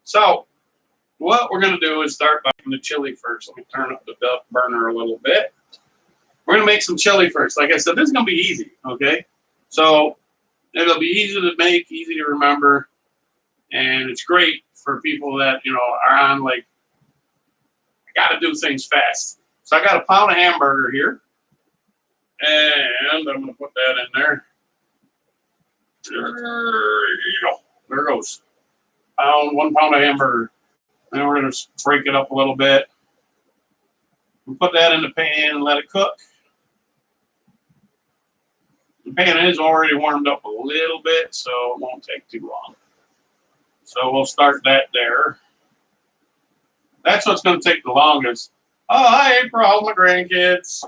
So what we're going to do is start by making the chili first. Let me turn up the burner a little bit. We're going to make some chili first. Like I said, this is going to be easy, okay? So it'll be easy to make, easy to remember, and it's great for people that, are on, like, I got to do things fast. So I got a pound of hamburger here, and I'm going to put that in there. There it goes. 1 pound of hamburger. Then we're going to break it up a little bit. We'll put that in the pan and let it cook. The pan is already warmed up a little bit, so it won't take too long. So we'll start that there. That's what's going to take the longest. Oh, hi, April, how's my grandkids?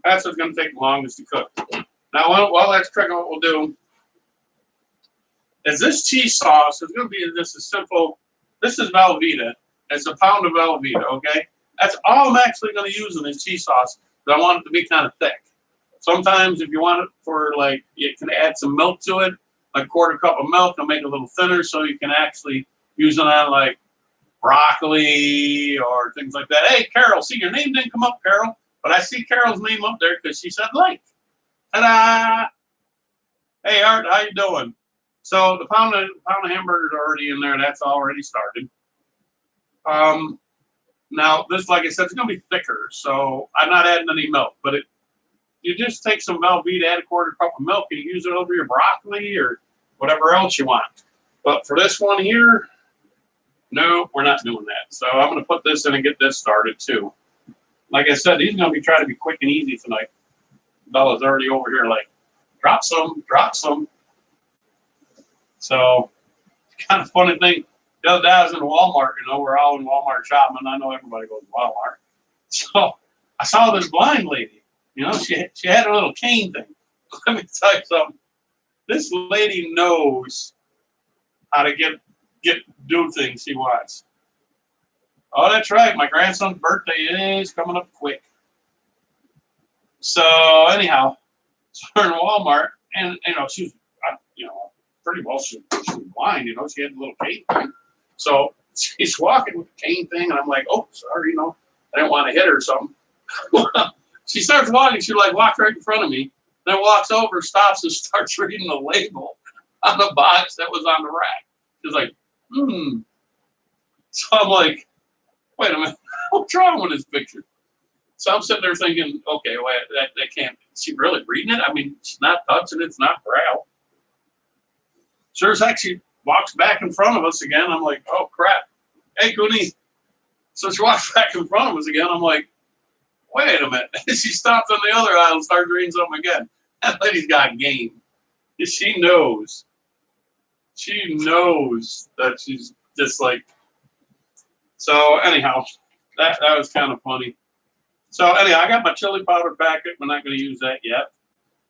That's what's going to take the longest to cook. Now, while that's cooking, what we'll do is this cheese sauce is going to be just a simple. This is Velveeta. It's a pound of Velveeta, okay? That's all I'm actually going to use in this cheese sauce, but I want it to be kind of thick. Sometimes if you want it for, like, you can add some milk to it, like 1/4 cup of milk, and make it a little thinner so you can actually use it on, like, broccoli or things like that. Hey, Carol, see, your name didn't come up, Carol, but I see Carol's name up there because she said like. Ta-da! Hey, Art, how you doing? So the pound of hamburgers are already in there. That's already started. Now, this, like I said, it's going to be thicker, so I'm not adding any milk, but you just take some Velveeta, add 1/4 cup of milk, and you use it over your broccoli or whatever else you want. But for this one here, no, we're not doing that. So I'm going to put this in and get this started too. Like I said, these are going to be trying to be quick and easy tonight. Bella's already over here like, drop some, drop some. So kind of funny thing. The other day I was in Walmart, we're all in Walmart shopping. I know everybody goes to Walmart. So I saw this blind lady. She had a little cane thing. Let me tell you something. This lady knows how to do things she wants. Oh, that's right. My grandson's birthday is coming up quick. So anyhow, we're in Walmart, and she's pretty well she was blind. She had a little cane thing. So she's walking with the cane thing, and I'm like, oh, sorry, I didn't want to hit her or something. She starts walking. She walks right in front of me, then walks over, stops, and starts reading the label on the box that was on the rack. She's like, So I'm like, wait a minute, what's wrong with this picture? So I'm sitting there thinking, okay, well, that can't. Is she really reading it? I mean, she's not touching it. It's not braille. Sure as heck, she walks back in front of us again. I'm like, oh crap. Hey, Cooney. So she walks back in front of us again. I'm like, wait a minute. She stops on the other aisle and starts reading something again. That lady's got game. She knows. She knows that she's just like. So anyhow, that was kind of funny. So anyhow, I got my chili powder packet. We're not going to use that yet.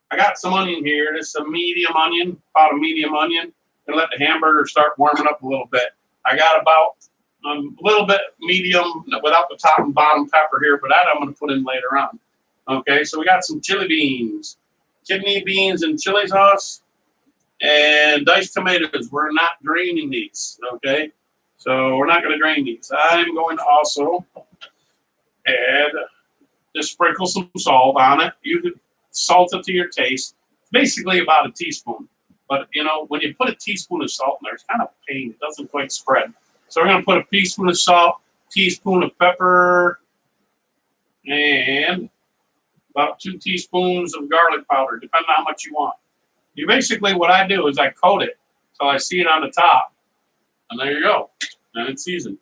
I got some onion here. This is a medium onion, about a medium onion. And let the hamburger start warming up a little bit. I got about a little bit medium without the top and bottom pepper here, but that I'm going to put in later on. Okay, so we got some chili beans, kidney beans and chili sauce, and diced tomatoes. We're not draining these, okay? So we're not going to drain these. I'm going to also add, just sprinkle some salt on it. You can salt it to your taste. Basically about a teaspoon. But, when you put a teaspoon of salt in there, it's kind of a pain. It doesn't quite spread. So we're going to put a teaspoon of salt, teaspoon of pepper, and about 2 teaspoons of garlic powder, depending on how much you want. Basically, what I do is I coat it so I see it on the top. And there you go. And it's seasoned.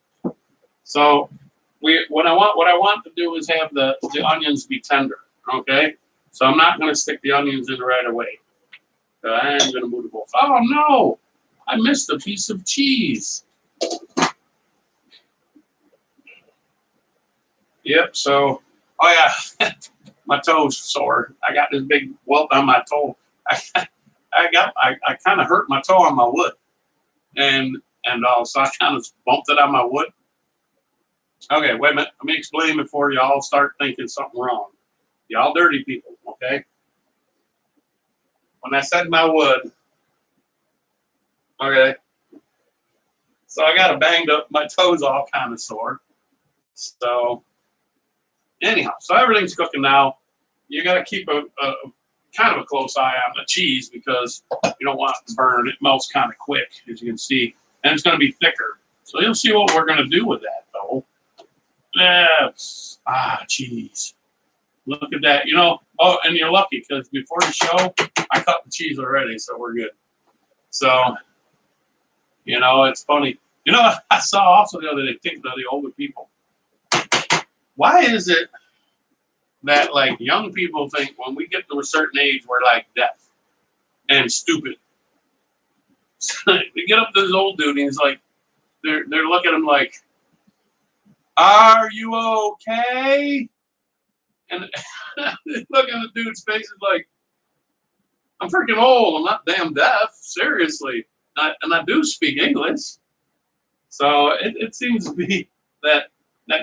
So what I want to do is have the onions be tender. Okay? So I'm not going to stick the onions in right away. I'm going to move the bowl. Oh, no. I missed a piece of cheese. Yep, so, oh, yeah. My toe's sore. I got this big welt on my toe. I kind of hurt my toe on my wood. And so I kind of bumped it on my wood. Okay, wait a minute. Let me explain before y'all start thinking something wrong. Y'all dirty people, okay? When I said my wood, okay, So I got a banged up, my toes all kind of sore. So anyhow, so everything's cooking now. You got to keep a kind of a close eye on the cheese because you don't want it to burn. It melts kind of quick, as you can see, and it's going to be thicker. So you'll see what we're going to do with that, though. Cheese. Look at that. You know, oh, and you're lucky because before the show, I cut the cheese already, so we're good. So, you know, it's funny. You know, I saw also the other day, thinking of the older people. Why is it that, like, young people think when we get to a certain age, we're, like, deaf and stupid? We get up to this old dude, and he's like, they're looking at him like, are you okay? And look at the dude's face is like, I'm freaking old. I'm not damn deaf. Seriously. And I do speak English. So it seems to be that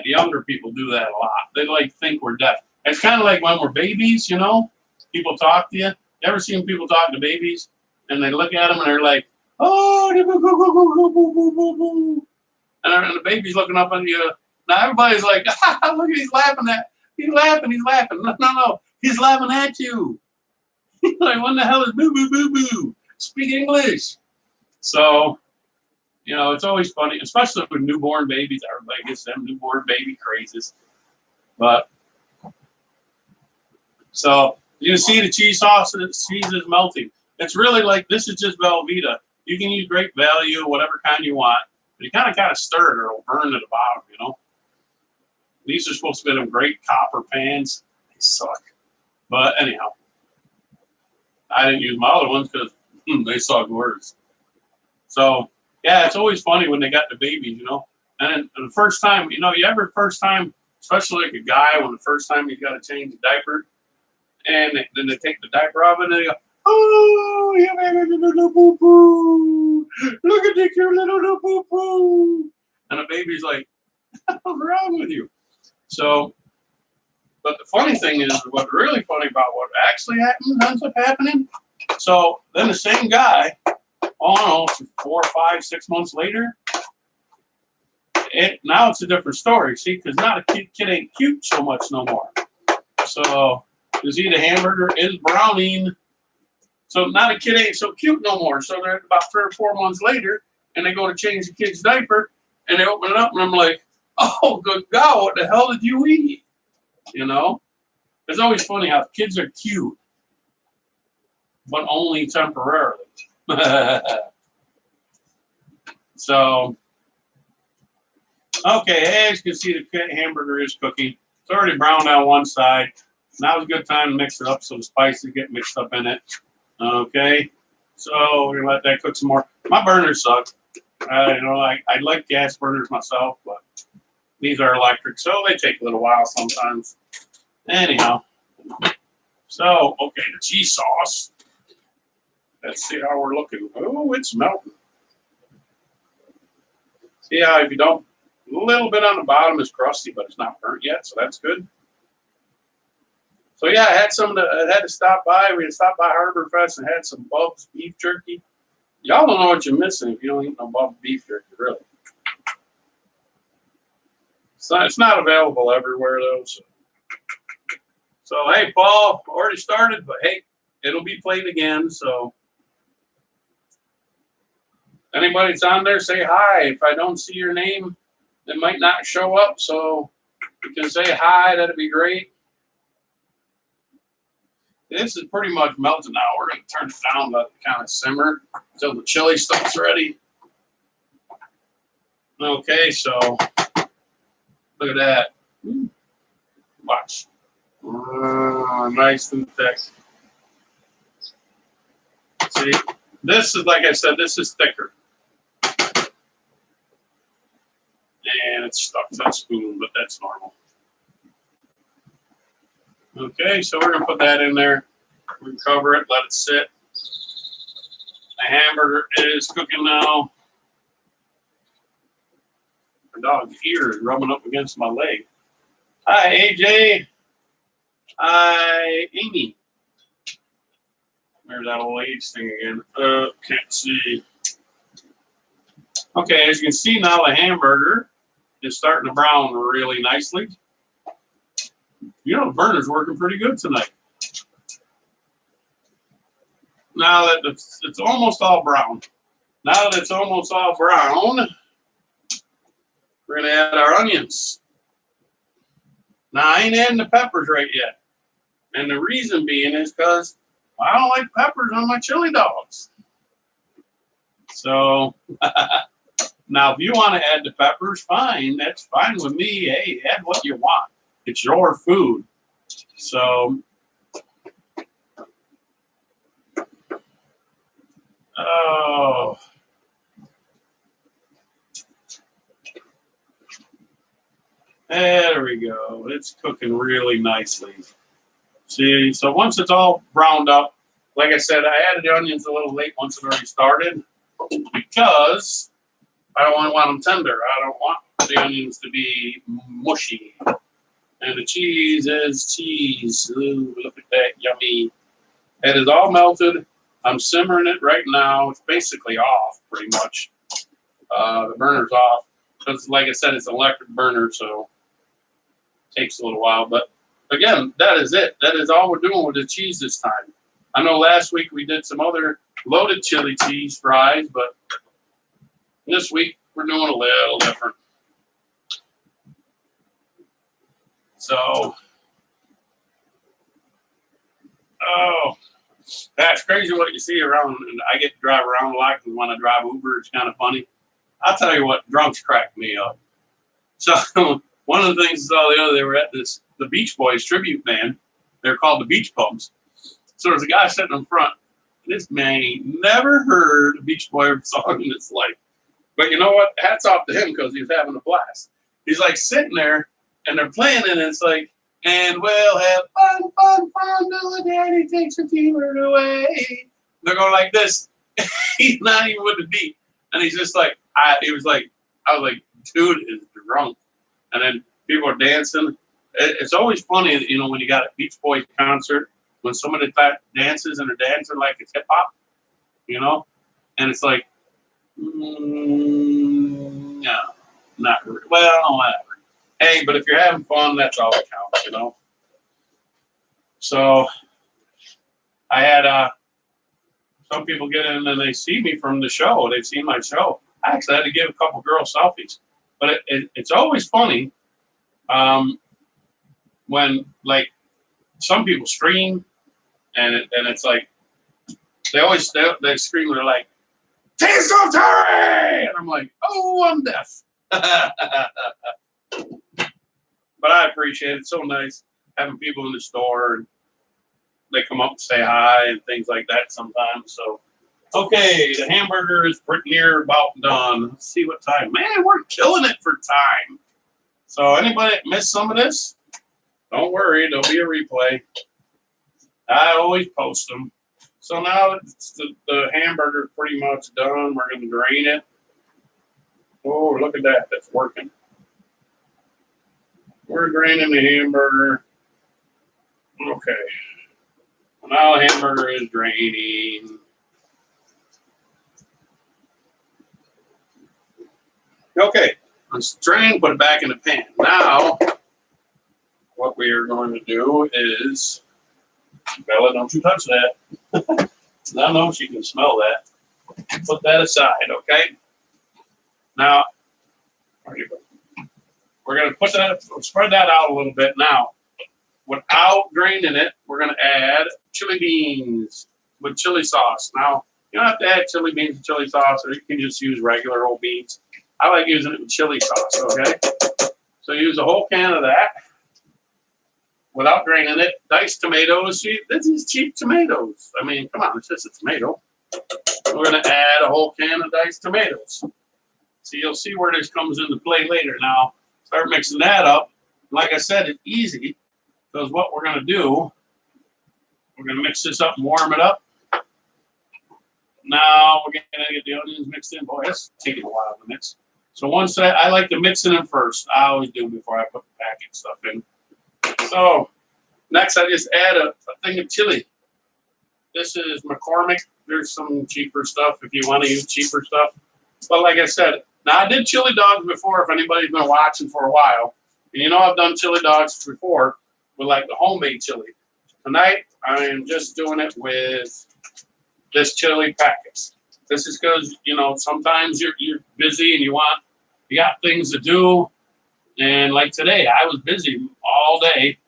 younger people do that a lot. They like think we're deaf. It's kind of like when we're babies, you know, people talk to you. You ever seen people talk to babies and they look at them and they're like, oh, and the baby's looking up at you. Now everybody's like, look, he's laughing at. He's laughing. No. He's laughing at you. Like, what the hell is boo, boo, boo, boo? Speak English. So, you know, it's always funny, especially with newborn babies. Everybody gets them newborn baby crazes. But, so, you can see the cheese sauce, and the cheese is melting. It's really like, this is just Velveeta. You can use Great Value, whatever kind you want. But you kind of stir it or it'll burn to the bottom, you know. These are supposed to be them great copper pans. They suck. But anyhow, I didn't use my other ones because they suck worse. So, yeah, it's always funny when they got the babies, you know. And the first time, you know, first time, especially like a guy, when the first time you got to change the diaper, and then they take the diaper off and they go, oh, you made a little poo-poo. Look at the cute little poo-poo. And the baby's like, what's wrong with you? So, but the funny thing is, what's really funny about what actually ends up happening. So then the same guy, oh no, 4, 5, 6 months later, now it's a different story. See, because now the kid ain't cute so much no more. So does he eat a hamburger is browning. So now the kid ain't so cute no more. So they're about 3 or 4 months later, and they go to change the kid's diaper, and they open it up, and I'm like, oh, good God, what the hell did you eat? You know? It's always funny how kids are cute, but only temporarily. So, okay, as you can see, the hamburger is cooking. It's already browned on one side. Now's a good time to mix it up so the spices get mixed up in it. Okay, so we're gonna let that cook some more. My burners suck. You know, I like gas burners myself, but these are electric, so they take a little while sometimes. Anyhow, so okay, the cheese sauce. Let's see how we're looking. Oh, it's melting. See how if you don't, a little bit on the bottom is crusty, but it's not burnt yet, so that's good. So yeah, I had I had to stop by. We had stopped by Harbor Fest and had some Bub's beef jerky. Y'all don't know what you're missing if you don't eat no Bub's beef jerky, really. It's not available everywhere though. So hey, Paul, already started, but hey, it'll be played again. So anybody's on there, say hi. If I don't see your name, it might not show up. So you can say hi. That'd be great. This is pretty much melted now. We're going to turn it down, let it kind of simmer until the chili stuff's ready. Okay, so look at that. Watch. Nice and thick. See, this is, like I said, this is thicker. And it's stuck to the spoon, but that's normal. Okay, so we're going to put that in there. We can cover it, let it sit. The hamburger is cooking now. My dog's ear is rubbing up against my leg. Hi, AJ. Hi, Amy. There's that old age thing again. Can't see. Okay, as you can see now, the hamburger is starting to brown really nicely. You know, the burner's working pretty good tonight. Now that it's almost all brown. Now that it's almost all brown, we're going to add our onions. Now, I ain't adding the peppers right yet. And the reason being is because I don't like peppers on my chili dogs. So, now if you want to add the peppers, fine. That's fine with me. Hey, add what you want. It's your food. So, oh. There we go. It's cooking really nicely. See, so once it's all browned up, like I said, I added the onions a little late once it already started because I don't want them tender. I don't want the onions to be mushy. And the cheese is cheese. Ooh, look at that, yummy. It is all melted. I'm simmering it right now. It's basically off, pretty much. The burner's off because, like I said, it's an electric burner, so it takes a little while. But again, that is it. That is all we're doing with the cheese this time. I know last week we did some other loaded chili cheese fries, but this week we're doing a little different. So, oh, that's crazy what you see around. And I get to drive around a lot because when I drive Uber, it's kind of funny. I'll tell you what, drunks crack me up. So one of the things I saw the other, they were at the Beach Boys tribute band. They're called the Beach Bums. So there's a guy sitting in front. This man ain't never heard a Beach Boy song in his life. But you know what? Hats off to him because he's having a blast. He's like sitting there and they're playing and it's like, and we'll have fun, fun, fun till the daddy takes the T-bird away. They're going like this. He's not even with the beat. And he's just like, I was like, dude is drunk. And then people are dancing. It's always funny, you know, when you got a Beach Boys concert, when somebody dances and they're dancing like it's hip hop, you know? And it's like, no, not really. Well, whatever. Hey, but if you're having fun, that's all that counts, you know? So I had some people get in and they see me from the show. They've seen my show. I actually had to give a couple girls selfies. But it's always funny when, like, some people scream and it's like, they scream, they're like, taste of Terry! And I'm like, oh, I'm deaf. But I appreciate it. It's so nice having people in the store and they come up and say hi and things like that sometimes. So, okay, the hamburger is pretty near about done. Let's see what time. Man, we're killing it for time. So anybody that missed some of this, don't worry, there'll be a replay. I always post them. So now it's the hamburger pretty much done. We're going to drain it. Oh, look at that. That's working. We're draining the hamburger. Okay. Now the hamburger is draining. Okay. Let's drain, put it back in the pan. Now, what we are going to do is, Bella, don't you touch that. I know she can smell that. Put that aside, okay? Now, we're going to put that, spread that out a little bit. Now, without draining it, we're going to add chili beans with chili sauce. Now, you don't have to add chili beans and chili sauce, or you can just use regular old beans. I like using it with chili sauce, okay? So use a whole can of that without draining it. Diced tomatoes. See, this is cheap tomatoes. I mean, come on, it's just a tomato. We're going to add a whole can of diced tomatoes. So you'll see where this comes into play later. Now, start mixing that up. Like I said, it's easy because what we're going to do, we're going to mix this up and warm it up. Now we're going to get the onions mixed in. Boy, that's taking a while to mix. So once I like to mix it in first. I always do before I put the packet stuff in. So next I just add a thing of chili. This is McCormick. There's some cheaper stuff if you want to use cheaper stuff. But like I said, now I did chili dogs before. If anybody's been watching for a while, and you know I've done chili dogs before with like the homemade chili. Tonight I am just doing it with this chili packets. This is because sometimes you're busy and you got things to do, and like today I was busy all day,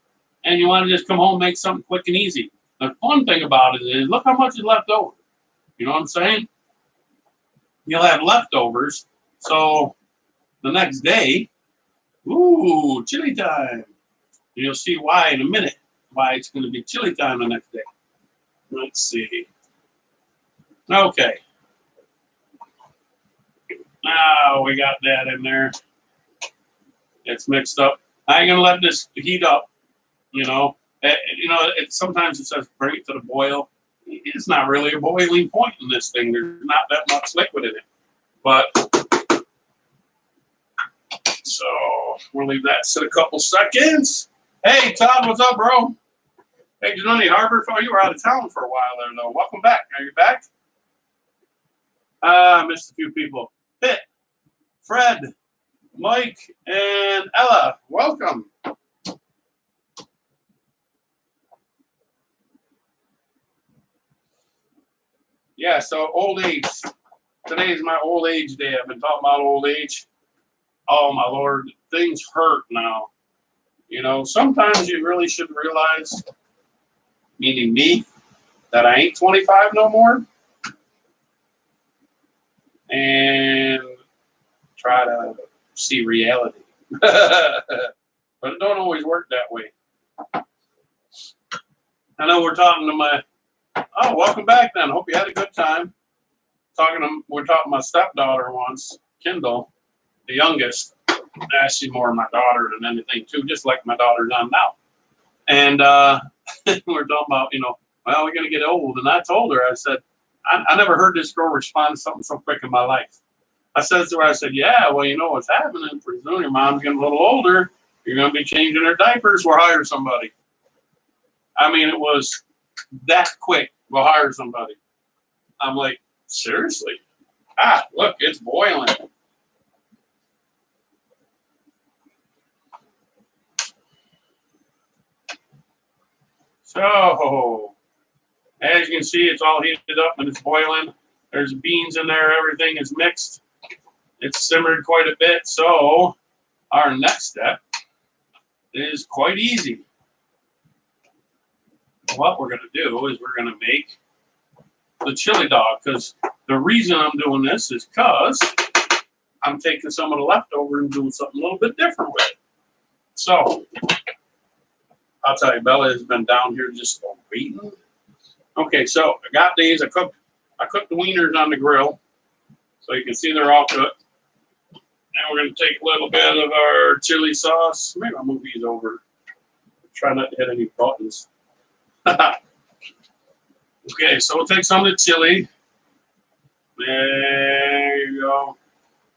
and you want to just come home and make something quick and easy. The fun thing about it is look how much is left over. You know what I'm saying? You'll have leftovers, so the next day, ooh, chili time. You'll see why in a minute. Why it's going to be chili time the next day. Let's see. Okay. Now we got that in there. It's mixed up. I ain't gonna let this heat up. Sometimes it says bring it to the boil. It's not really a boiling point in this thing. There's not that much liquid in it. But so we'll leave that sit a couple seconds. Hey Todd, what's up, bro? Hey, did you know any Harbor? Oh, you were out of town for a while there, though. Welcome back. Are you back? I missed a few people. Pitt, Fred, Mike, and Ella. Welcome. Yeah, so old age. Today is my old age day. I've been talking about old age. Oh, my Lord. Things hurt now. Sometimes you really should realize, meaning me, that I ain't 25 no more. And try to see reality. But it don't always work that way. I know we're talking to welcome back then. Hope you had a good time. We're talking to my stepdaughter once, Kendall, the youngest. Actually more my daughter than anything too, just like my daughter's on now. And we're talking about, well, we're going to get old. And I told her, I said, I never heard this girl respond to something so quick in my life. I said to her, I said, yeah, well, you know what's happening. Pretty soon your mom's getting a little older. You're going to be changing her diapers. We'll hire somebody. I mean, it was that quick. We'll hire somebody. I'm like, seriously? Look, it's boiling. So, as you can see, it's all heated up and it's boiling. There's beans in there. Everything is mixed. It's simmered quite a bit. So, our next step is quite easy. What we're going to do is we're going to make the chili dog. Because the reason I'm doing this is because I'm taking some of the leftover and doing something a little bit different with it. So, I'll tell you, Bella has been down here just waiting. Okay, so I got these. I cooked the wieners on the grill, so you can see they're all cooked. Now we're going to take a little bit of our chili sauce. Maybe I'll move these over. Try not to hit any buttons. Okay, so we'll take some of the chili. There you go.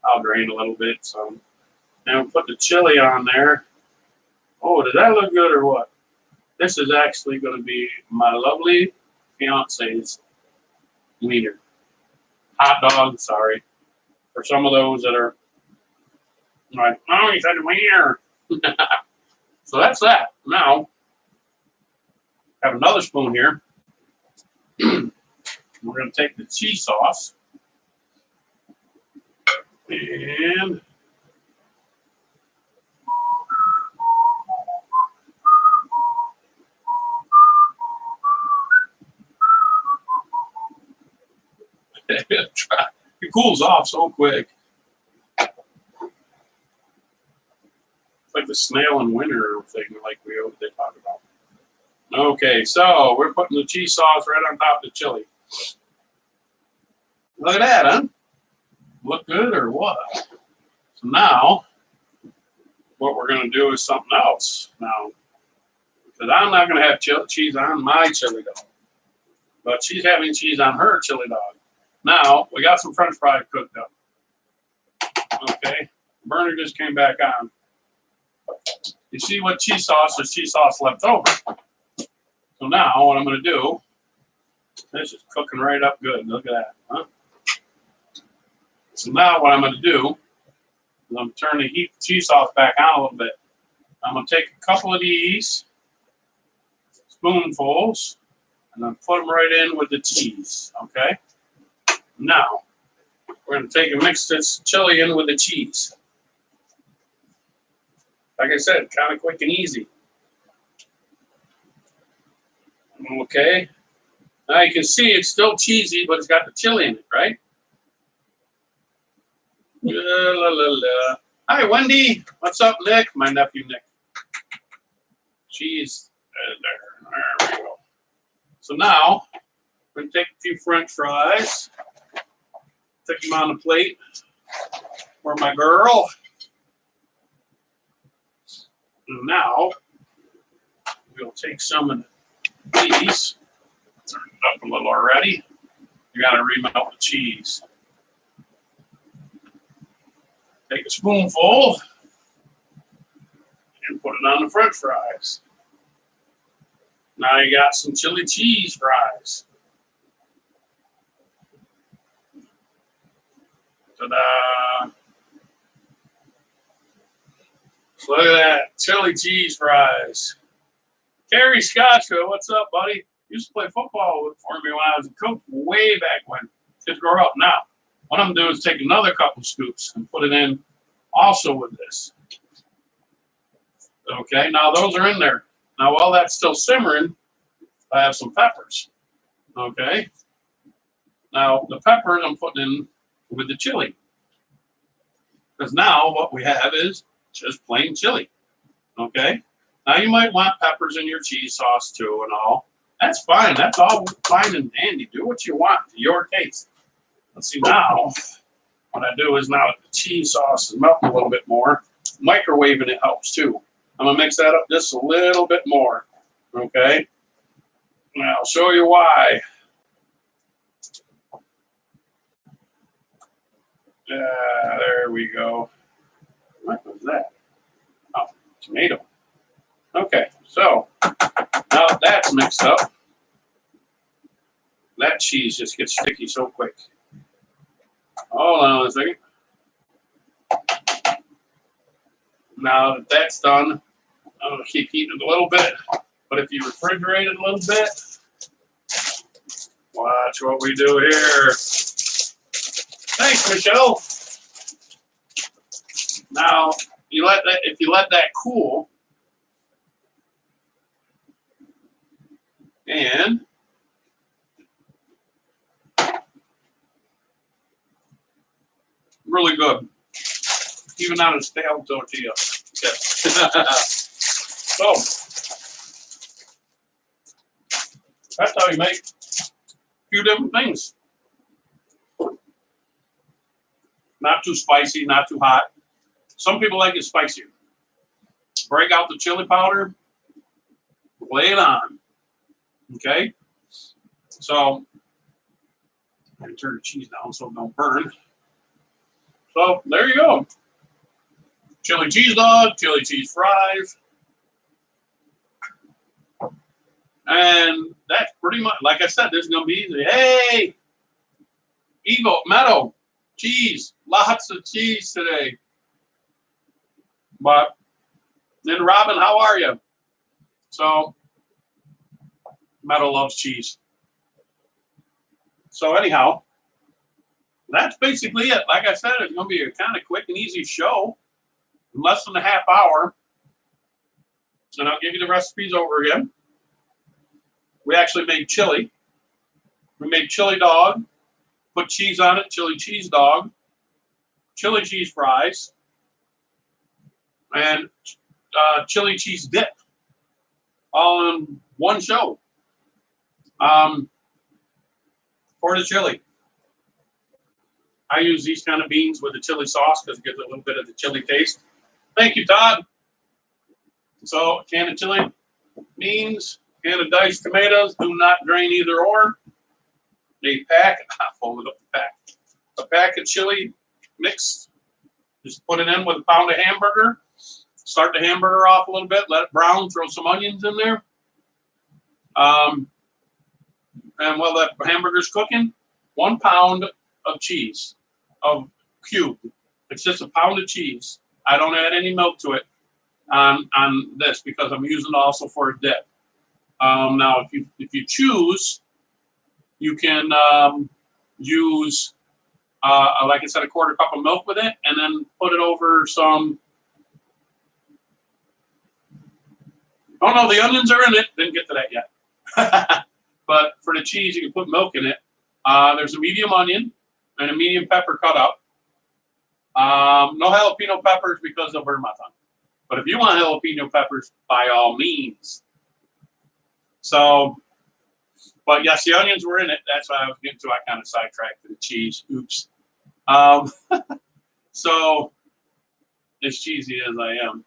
I'll drain a little bit. So now we'll put the chili on there. Oh, does that look good or what? This is actually going to be my lovely fiance's wiener. Hot dog, sorry. For some of those that are like, oh, you said wiener. So that's that. Now, I have another spoon here. We're going to take the cheese sauce and it cools off so quick. It's like the snail in winter thing, like they talk about. Okay, so we're putting the cheese sauce right on top of the chili. Look at that, huh? Look good or what? So now, what we're going to do is something else now. Because I'm not going to have cheese on my chili dog. But she's having cheese on her chili dog. Now, we got some French fries cooked up. Okay, burner just came back on. You see what cheese sauce? There's cheese sauce left over. So now, what I'm going to do, this is cooking right up good. Look at that, huh? So now what I'm going to do is I'm going to turn the heat cheese sauce back on a little bit. I'm going to take a couple of these spoonfuls and then put them right in with the cheese, okay? Now, we're going to take and mix this chili in with the cheese. Like I said, kind of quick and easy. Okay. Now you can see it's still cheesy, but it's got the chili in it, right? La, la, la, la. Hi, Wendy. What's up, Nick? My nephew, Nick. Cheese. There we go. So now, we're going to take a few French fries. Stick them on the plate for my girl. And now, we'll take some of these. Turn it up a little already. You got to remelt the cheese. Take a spoonful and put it on the French fries. Now you got some chili cheese fries. Ta-da! So look at that, chili cheese fries. Kerry Scotchville, what's up, buddy? Used to play football for me when I was a coach way back when. Kids grow up. Now, what I'm going to do is take another couple scoops and put it in also with this. Okay, now those are in there. Now, while that's still simmering, I have some peppers. Okay. Now, the peppers I'm putting in with the chili. Because now what we have is just plain chili. Okay. Now, you might want peppers in your cheese sauce too and all. That's fine. That's all fine and dandy. Do what you want to your taste. Let's see now. What I do is now that the cheese sauce is melting a little bit more, microwaving it helps too. I'm going to mix that up just a little bit more. Okay. And I'll show you why. There we go. What was that? Oh, tomato. Okay, so now that's mixed up. That cheese just gets sticky so quick. Hold on a second. Now that that's done, I'm going to keep heating it a little bit. But if you refrigerate it a little bit, watch what we do here. Thanks, Michelle. Now, if you let that cool, and really good, even on a stale tortilla. Yes. So that's how you make a few different things. Not too spicy, not too hot. Some people like it spicy. Break out the chili powder, lay it on. Okay? So, I'm going to turn the cheese down so it don't burn. So, there you go. Chili cheese dog, chili cheese fries. And that's pretty much, like I said, this is going to be easy. Hey! Eagle, Meadow, cheese. Lots of cheese today. But, then Robin, how are you? So, Meadow loves cheese. So anyhow, that's basically it. Like I said, it's going to be a kind of quick and easy show. In less than a half hour. And I'll give you the recipes over again. We actually made chili. We made chili dog. Put cheese on it, chili cheese dog. Chili cheese fries. And chili cheese dip. All in one show. For the chili. I use these kind of beans with the chili sauce because it gives a little bit of the chili taste. Thank you, Todd. So, a can of chili beans, can of diced tomatoes, do not drain either or. A pack, I folded up the pack. A pack of chili mix. Just put it in with a pound of hamburger. Start the hamburger off a little bit, let it brown, throw some onions in there. And while that hamburger's cooking, 1 pound of cheese, of cubed. It's just a pound of cheese. I don't add any milk to it on this because I'm using it also for a dip. Now, if you choose, you can use like I said, a quarter cup of milk with it, and then put it over some. Oh no, the onions are in it. Didn't get to that yet. But for the cheese, you can put milk in it. There's a medium onion and a medium pepper cut up. No jalapeno peppers because they'll burn my tongue. But if you want jalapeno peppers, by all means. So, but yes, the onions were in it. That's what I was getting to. I kind of sidetracked to the cheese. Oops. So, as cheesy as I am,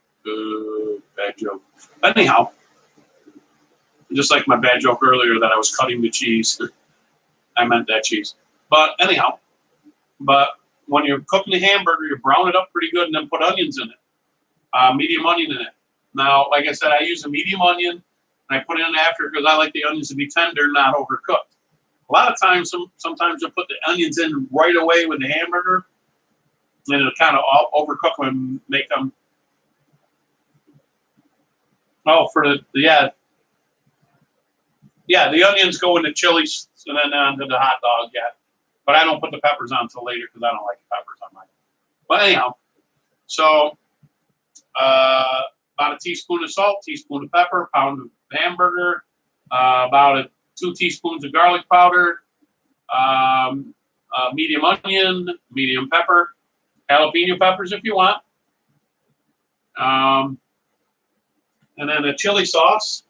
bad joke. Anyhow, just like my bad joke earlier that I was cutting the cheese. I meant that cheese. But anyhow, when you're cooking the hamburger, you brown it up pretty good and then put onions in it. Medium onion in it. Now, like I said, I use a medium onion and I put it in after because I like the onions to be tender, not overcooked. A lot of times, sometimes you'll put the onions in right away with the hamburger and it'll kind of overcook them and make them. Oh, for the onions go in the chilies and then onto the hot dog, yeah. But I don't put the peppers on until later because I don't like the peppers on mine. But anyhow, so about a teaspoon of salt, teaspoon of pepper, pound of hamburger, about 2 teaspoons of garlic powder, medium onion, medium pepper, jalapeno peppers if you want, and then a chili sauce.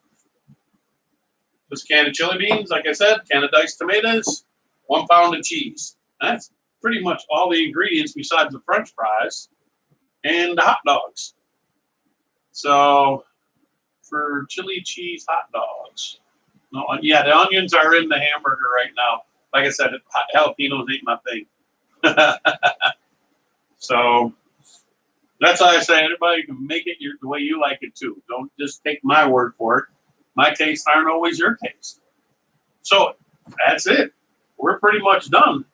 Just can of chili beans, like I said, can of diced tomatoes, 1 pound of cheese. That's pretty much all the ingredients besides the French fries and the hot dogs. So for chili cheese hot dogs, no, yeah, the onions are in the hamburger right now. Like I said, jalapenos ain't my thing. So that's why I say everybody can make it the way you like it too. Don't just take my word for it. My tastes aren't always your taste. So that's it. We're pretty much done.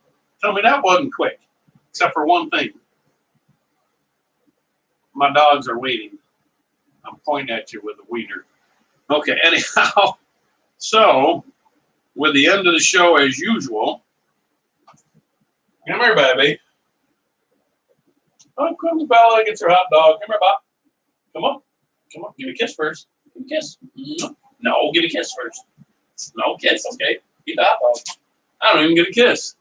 Tell me that wasn't quick, except for one thing. My dogs are waiting. I'm pointing at you with a wiener. Okay, anyhow. So, with the end of the show as usual, come here, baby. Oh, come Bella gets her hot dog. Come here, Bob. Come on. Come on. Give me a kiss first. Give me a kiss. No, give me a kiss first. No kiss, okay? Eat the hot dog. I don't even get a kiss.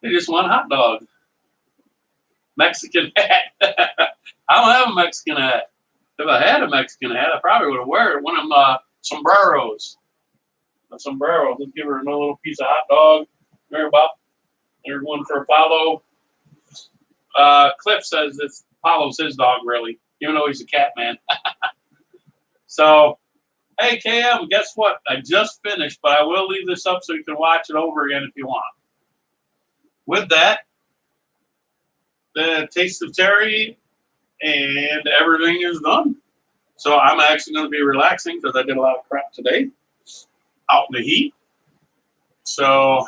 They just want a hot dog. Mexican hat. I don't have a Mexican hat. If I had a Mexican hat, I probably would have worn one of them sombreros. A sombrero. Let's give her another little piece of hot dog. There, Bob. There's one for Apollo. Cliff says this Apollo's his dog, really, even though he's a cat man. So, hey, KM, guess what? I just finished, but I will leave this up so you can watch it over again if you want. With that, the Taste of Terry and everything is done. So I'm actually going to be relaxing because I did a lot of crap today out in the heat. So,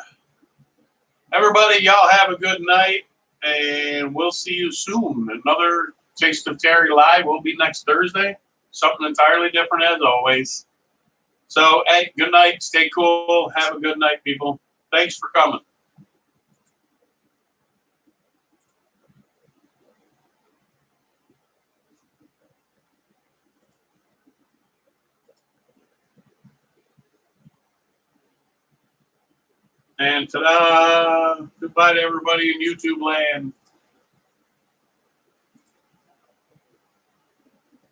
everybody, y'all have a good night, and we'll see you soon. Another Taste of Terry Live will be next Thursday. Something entirely different as always. So, hey, good night. Stay cool. Have a good night, people. Thanks for coming. And ta-da! Goodbye to everybody in YouTube land.